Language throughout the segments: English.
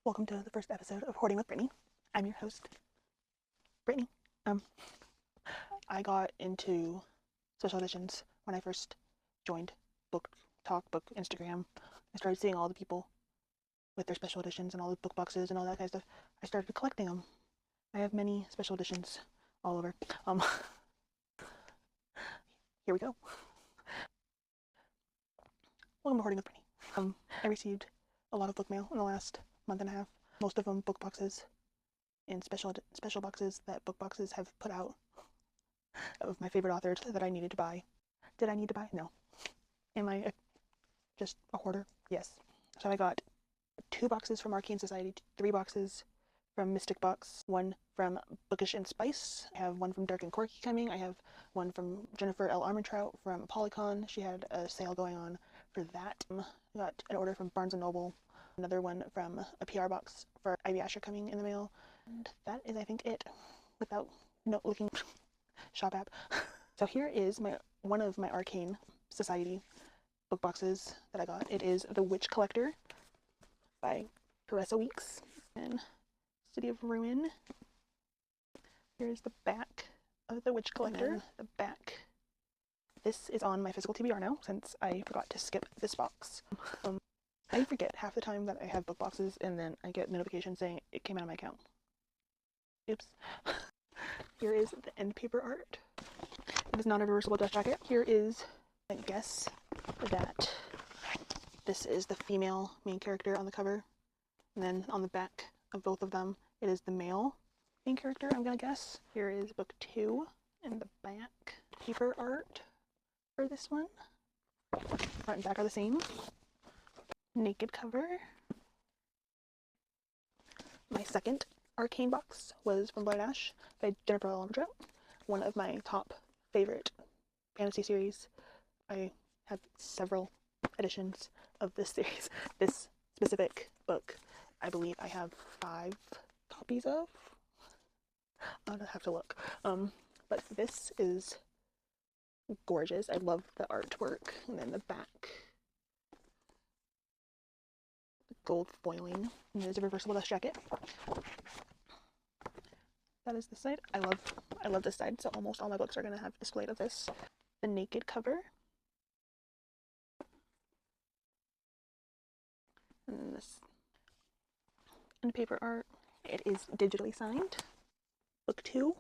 Welcome to the first episode of Hoarding with Brittany. I'm your host, Brittany. I got into special editions when I first joined Book Talk, Book Instagram. I started seeing all the people with their special editions and all the book boxes and all that kind of stuff. I started collecting them. I have many special editions all over. Here we go. Welcome to Hoarding with Brittany. I received a lot of book mail in the last month and a half. Most of them book boxes and special boxes that book boxes have put out of my favorite authors that I needed to buy. Did I need to buy? No. Am I just a hoarder? Yes. So I got 2 boxes from Arcane Society, 3 boxes from Mystic Box, 1 from Bookish and Spice. I have 1 from Dark and Quirky coming. I have 1 from Jennifer L. Armentrout from Polycon. She had a sale going on for that. I got an order from Barnes & Noble. Another one from a PR box for Ivy Asher coming in the mail. And that is, I think, it without looking shop app. So here is one of my Arcane Society book boxes that I got. It is The Witch Collector by Teresa Weeks and City of Ruin. Here's the back of The Witch Collector. The back. This is on my physical TBR now since I forgot to skip this box. I forget half the time that I have book boxes and then I get notifications saying it came out of my account. Oops. Here is the end paper art. It is not a reversible dust jacket. Here is, I guess, that this is the female main character on the cover. And then on the back of both of them, it is the male main character, I'm gonna guess. Here is book 2 and the back paper art for this one. Front and back are the same. Naked cover. My second Arcane box was from Blood Ash by Jennifer L. Armentrout, one of my top favorite fantasy series. I have several editions of this series. This specific book, I believe I have 5 copies of. I'll have to look. But this is gorgeous. I love the artwork, and then the back. Gold foiling. And there's a reversible dust jacket. That is the side. I love this side, so almost all my books are going to have displayed of this. The naked cover. And then this and paper art. It is digitally signed. Book 2.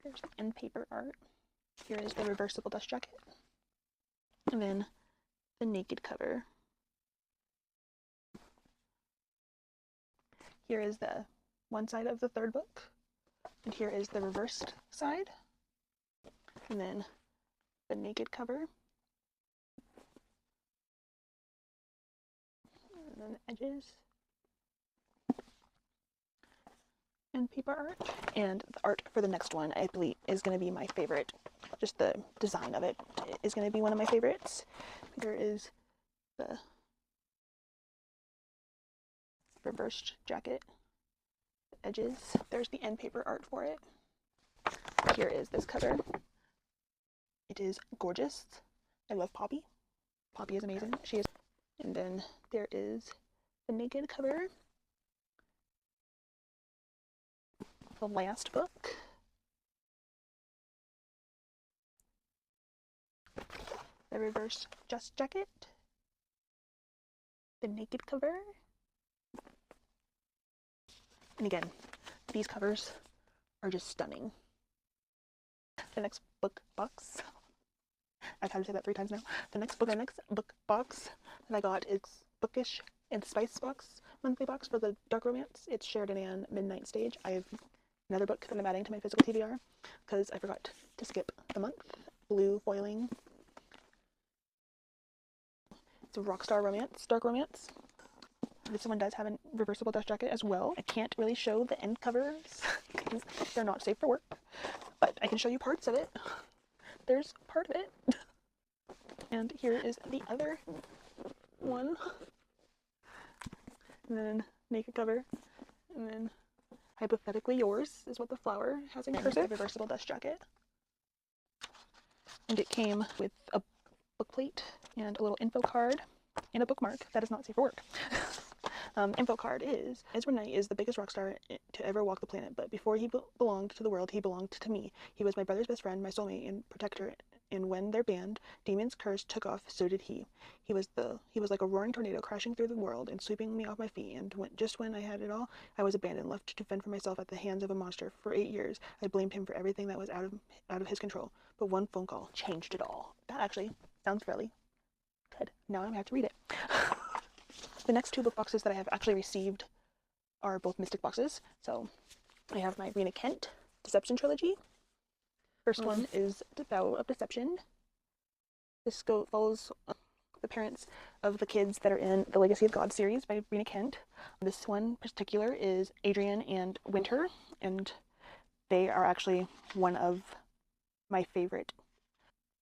Here's the end paper art. Here is the reversible dust jacket. And then the naked cover. Here is the one side of the third book. And here is the reversed side. And then the naked cover. And then the edges. And paper art. And the art for the next one, I believe, is going to be my favorite. Just the design of it is going to be one of my favorites. There is the reversed jacket, the edges. There's the end paper art for it. Here is this cover. It is gorgeous. I love Poppy. Poppy is amazing. She is. And then there is the naked cover. The last book. The reverse dust jacket, the naked cover, and again, these covers are just stunning. The next book box, I've had to say that 3 times now. The next book box that I got is Bookish and Spice box, monthly box for the dark romance. It's Sheridan Ann Midnight Stage. I have another book that I'm adding to my physical TBR because I forgot to skip the month. Blue foiling. It's a Rockstar Romance, dark romance. This one does have a reversible dust jacket as well. I can't really show the end covers because they're not safe for work, but I can show you parts of it. There's part of it. And here is the other one. And then naked cover. And then Hypothetically Yours is what the flower has in cursive. Reversible dust jacket. And it came with a book plate and a little info card and a bookmark that is not safe for work. Info card is, Ezra Knight is the biggest rock star to ever walk the planet, but before he belonged to the world, he belonged to me. He was my brother's best friend, my soulmate, and protector, and when their band, Demon's Curse, took off, so did he. He was like a roaring tornado crashing through the world and sweeping me off my feet, and just when I had it all, I was abandoned, left to fend for myself at the hands of a monster. For 8 years, I blamed him for everything that was out of his control, but one phone call changed it all. That actually sounds fairly good. Now I'm gonna have to read it. The next 2 book boxes that I have actually received are both mystic boxes. So I have my Rena Kent Deception Trilogy. First one is The Vow of Deception. This follows the parents of the kids that are in the Legacy of God series by Rena Kent. This one in particular is Adrian and Winter, and they are actually one of my favorite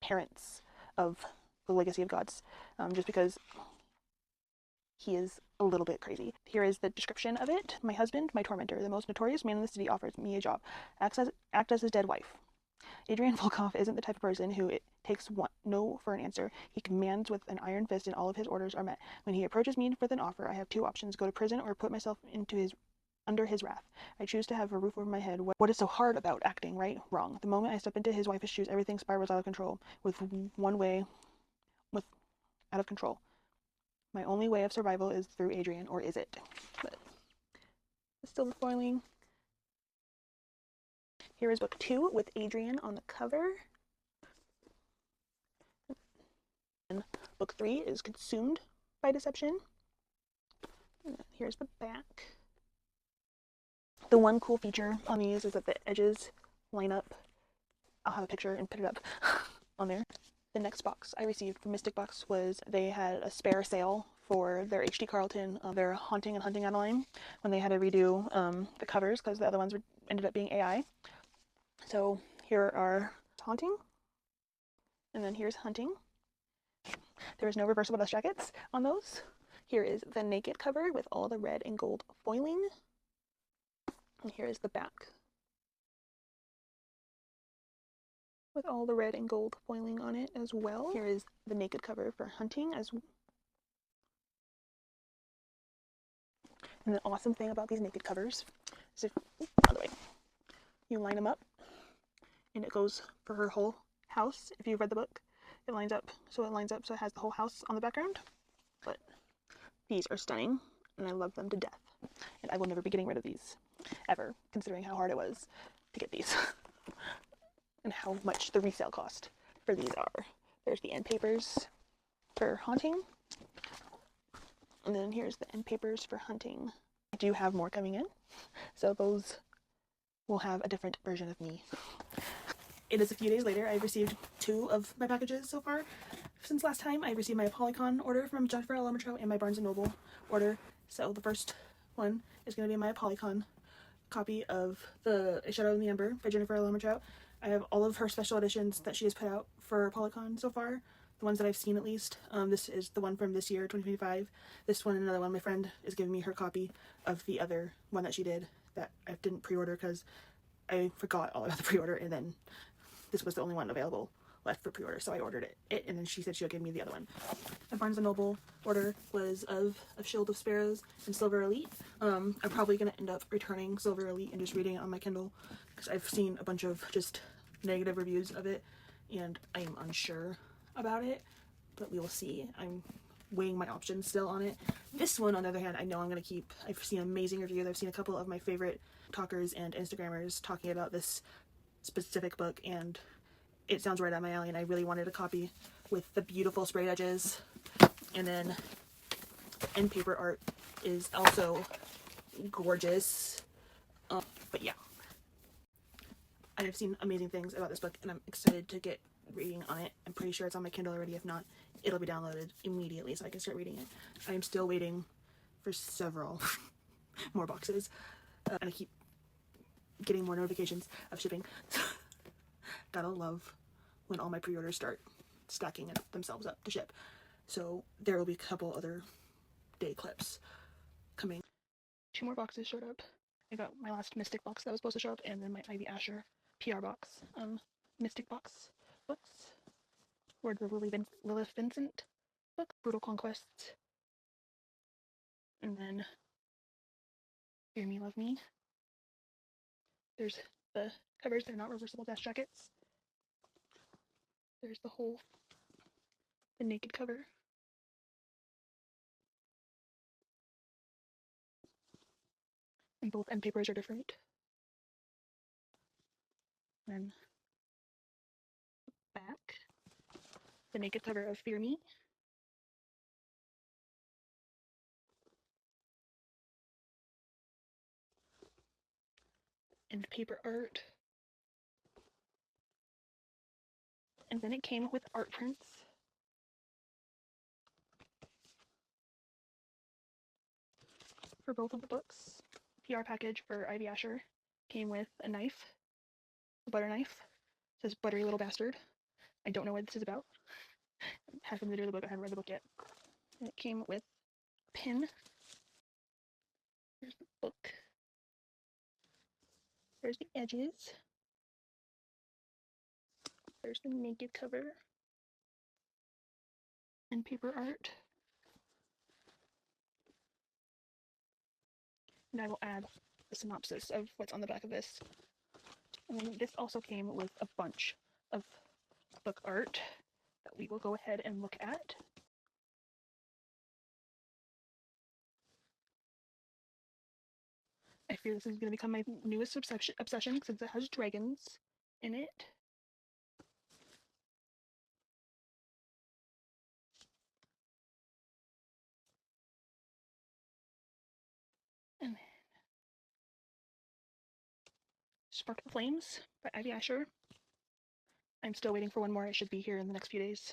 parents of the Legacy of Gods, just because he is a little bit crazy. Here is the description of it. My husband, my tormentor, the most notorious man in the city, offers me a job. Act as his dead wife. Adrian Volkov isn't the type of person who takes no for an answer. He commands with an iron fist and all of his orders are met. When he approaches me with an offer, I have 2 options: go to prison or put myself under his wrath. I choose to have a roof over my head. What is so hard about acting right? Wrong. The moment I step into his wife's shoes, everything spirals out of control. Out of control. My only way of survival is through Adrian, or is it? But the silver foiling. Here is book 2 with Adrian on the cover. And book 3 is Consumed by Deception. And here's the back. The one cool feature on these is that the edges line up. I'll have a picture and put it up on there. The next box I received from Mystic Box was they had a spare sale for their H.D. Carlton, their Haunting and Hunting Adeline, when they had to redo the covers because the other ones ended up being AI. So here are Haunting, and then here's Hunting. There is no reversible dust jackets on those. Here is the naked cover with all the red and gold foiling. And here is the back with all the red and gold foiling on it as well. Here is the naked cover for Hunting as well. And the awesome thing about these naked covers is by the way, you line them up and it goes for her whole house. If you've read the book, it lines up so it has the whole house on the background. But these are stunning and I love them to death. And I will never be getting rid of these ever, considering how hard it was to get these and how much the resale cost for these are. There's the end papers for Haunting, and then here's the end papers for Hunting. I do have more coming in, so those will have a different version of me. It is a few days later. I've received 2 of my packages so far. Since last time, I received my Polycon order from Jennifer L. Lamoureux and my Barnes & Noble order. So the first one is going to be my Polycon copy of the A Shadow in the Ember by Jennifer L. Lamoureux. I have all of her special editions that she has put out for Polycon so far, the ones that I've seen at least. This is the one from this year, 2025. This one and another one. My friend is giving me her copy of the other one that she did that I didn't pre-order because I forgot all about the pre-order, and then this was the only one available left for pre-order, so I ordered it, and then she said she'll give me the other one. My Barnes & Noble order was of Shield of Sparrows and Silver Elite. I'm probably going to end up returning Silver Elite and just reading it on my Kindle, because I've seen a bunch of just negative reviews of it, and I am unsure about it, but we will see. I'm weighing my options still on it. This one, on the other hand, I know I'm going to keep. I've seen amazing reviews. I've seen a couple of my favorite talkers and Instagrammers talking about this specific book, and it sounds right up my alley, and I really wanted a copy with the beautiful sprayed edges, and then the end paper art is also gorgeous. But yeah, I have seen amazing things about this book, and I'm excited to get reading on it. I'm pretty sure it's on my Kindle already. If not, it'll be downloaded immediately so I can start reading it. I am still waiting for several more boxes, and I keep getting more notifications of shipping. Gotta love when all my pre-orders start stacking themselves up to ship. So there will be a couple other day clips coming. 2 more boxes showed up. I got my last Mystic box that was supposed to show up, and then my Ivy Asher PR box. Mystic box books. Word for Lilith Vincent. book, Brutal Conquests, and then Fear Me, Love Me. There's the covers, they're not reversible dash jackets. There's the naked cover. And both end papers are different. Then back, the naked cover of Fear Me. And paper art. And then it came with art prints. For both of the books. PR package for Ivy Asher came with a knife, a butter knife. It says Buttery Little Bastard. I don't know what this is about. It has something to do with the book. I haven't read the book yet. And it came with a pin. There's the book. There's the edges. There's the naked cover. And paper art. And I will add the synopsis of what's on the back of this. And then this also came with a bunch of book art that we will go ahead and look at. I fear this is going to become my newest obsession since it has dragons in it. And then Spark the Flames by Ivy Asher. I'm still waiting for one more. It should be here in the next few days.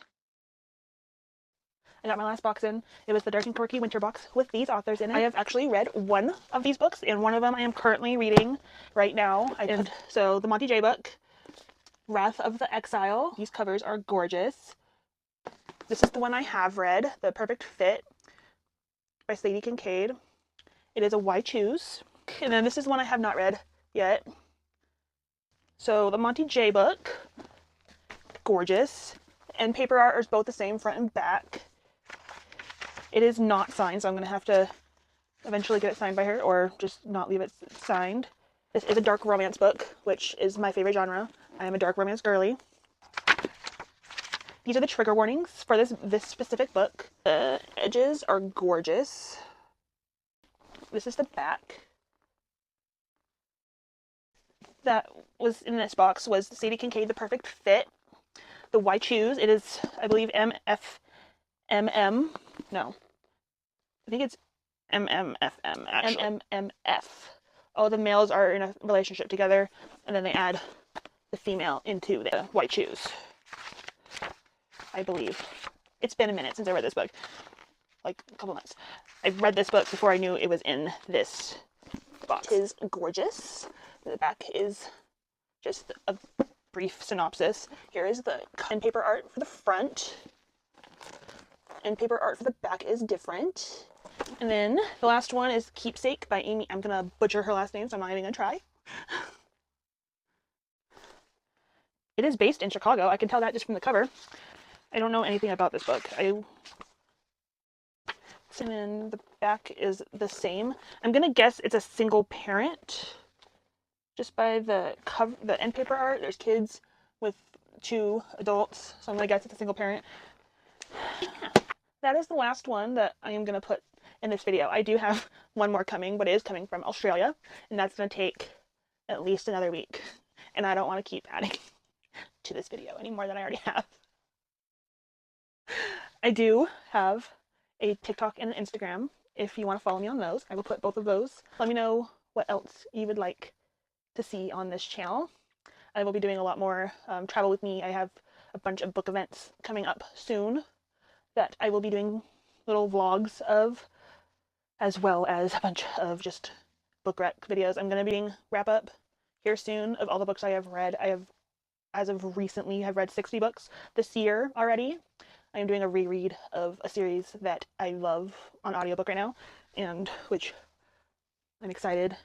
I got my last box in. It was the Dark and Quirky Winter box with these authors in it. I have actually read one of these books, and one of them I am currently reading right now. And so the Monty J book, Wrath of the Exile. These covers are gorgeous. This is the one I have read, The Perfect Fit by Sadie Kincaid. It is a Why Choose. And then this is one I have not read yet. So the Monty J book, gorgeous. And paper art is both the same front and back. It is not signed, so I'm going to have to eventually get it signed by her or just not leave it signed. This is a dark romance book, which is my favorite genre. I am a dark romance girly. These are the trigger warnings for this specific book. The edges are gorgeous. This is the back. That was in this box was Sadie Kincaid, The Perfect Fit. The Why Choose. It is, I believe, MFMM. No. I think it's MMFM, actually. MMMF. All the males are in a relationship together, and then they add the female into the Why Choose. I believe. It's been a minute since I read this book. Like a couple months. I read this book before I knew it was in this box. It is gorgeous. The back is just a brief synopsis. Here is the pen paper art for the front. And paper art for the back is different. And then the last one is Keepsake by Amy. I'm going to butcher her last name, so I'm not even going to try. It is based in Chicago. I can tell that just from the cover. I don't know anything about this book. And then the back is the same. I'm going to guess it's a single parent. Just by the cover, the end paper art, there's kids with 2 adults. So I'm going to guess it's a single parent. Yeah. That is the last one that I am going to put in this video. I do have one more coming, but it is coming from Australia. And that's going to take at least another week. And I don't want to keep adding to this video any more than I already have. I do have a TikTok and an Instagram. If you want to follow me on those, I will put both of those. Let me know what else you would like to see on this channel. I will be doing a lot more travel with me. I have a bunch of book events coming up soon that I will be doing little vlogs of, as well as a bunch of just book rec videos. I'm going to be doing wrap up here soon of all the books I have read. I have, as of recently, have read 60 books this year already. I am doing a reread of a series that I love on audiobook right now, and which I'm excited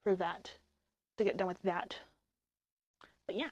for that, to get done with that. But yeah.